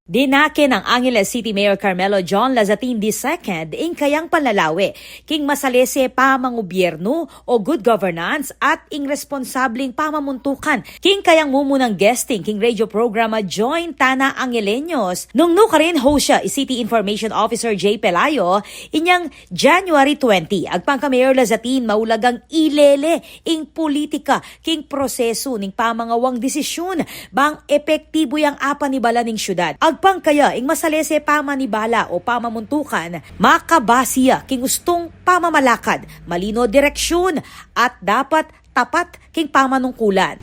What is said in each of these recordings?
Dinake ng Angeles City Mayor Carmelo John Lazatin II ing kayang panlalawi, king masalese pamangobyerno o good governance at ing responsableng pamamuntukan, king kayang mumunang guesting king radio programa Join Tana Angeleños. Nung ka rin host siya, City Information Officer J. Pelayo, inyang January 20, agpang Mayor Lazatin maulagang ilele ing politika, king proseso ning pamangawang desisyon, bang epektibo yang apanibala ning syudad. Agpang kaya ing masalese pamanibala o pamamuntukan, makabasiya king gustong pamamalakad, malino direksyon at dapat tapat king pamanungkulan.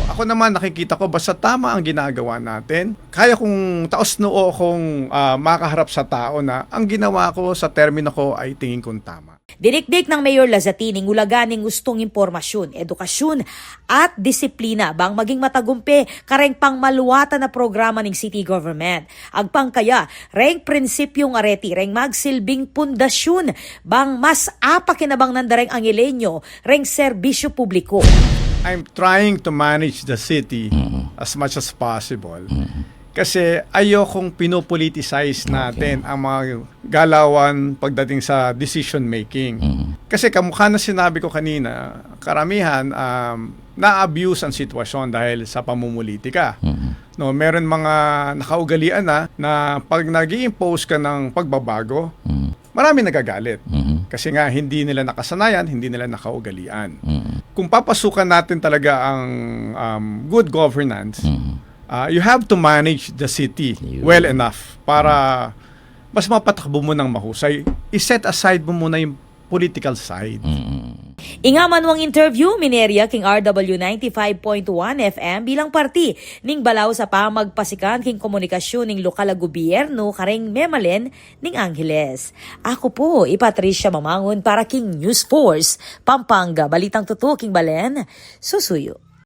Ako naman nakikita ko basta tama ang ginagawa natin. Kaya kong taos noo akong makaharap sa tao na ang ginawa ko sa termino ko ay tingin kong tama. Dinikdik ng Mayor Lazatin ing ulaganing gustong impormasyon, edukasyon at disiplina bang maging matagumpe kareng pangmaluwatan na programa ng city government. Agpang kaya, reng prinsipyong areti, reng magsilbing pundasyon bang mas apakinabang nandareng Angeleño, reng serbisyo publiko. I'm trying to manage the city as much as possible. Kasi ayokong pinopoliticize natin ang mga galawan pagdating sa decision making. Kasi kamukha na sinabi ko kanina, karamihan na-abuse ang sitwasyon dahil sa pamumulitika. No, meron mga nakaugalian na pag nag-i-impose ka ng pagbabago, marami nagagalit. Kasi nga hindi nila nakasanayan, hindi nila nakaugalian. Kung papasukan natin talaga ang good governance, you have to manage the city well enough para mas mapatakbo mo ng mahusay. I-set aside mo muna yung political side. Ingaman wang interview minerya king RW 95.1 FM bilang parti ning balaw sa pamagpasikan king komunikasyon ning lokal na gobyerno kareng memalen ning Angeles. Ako po, Patricia Mamangon para king News Force, Pampanga. Balitang totoo king Balen, susuyo.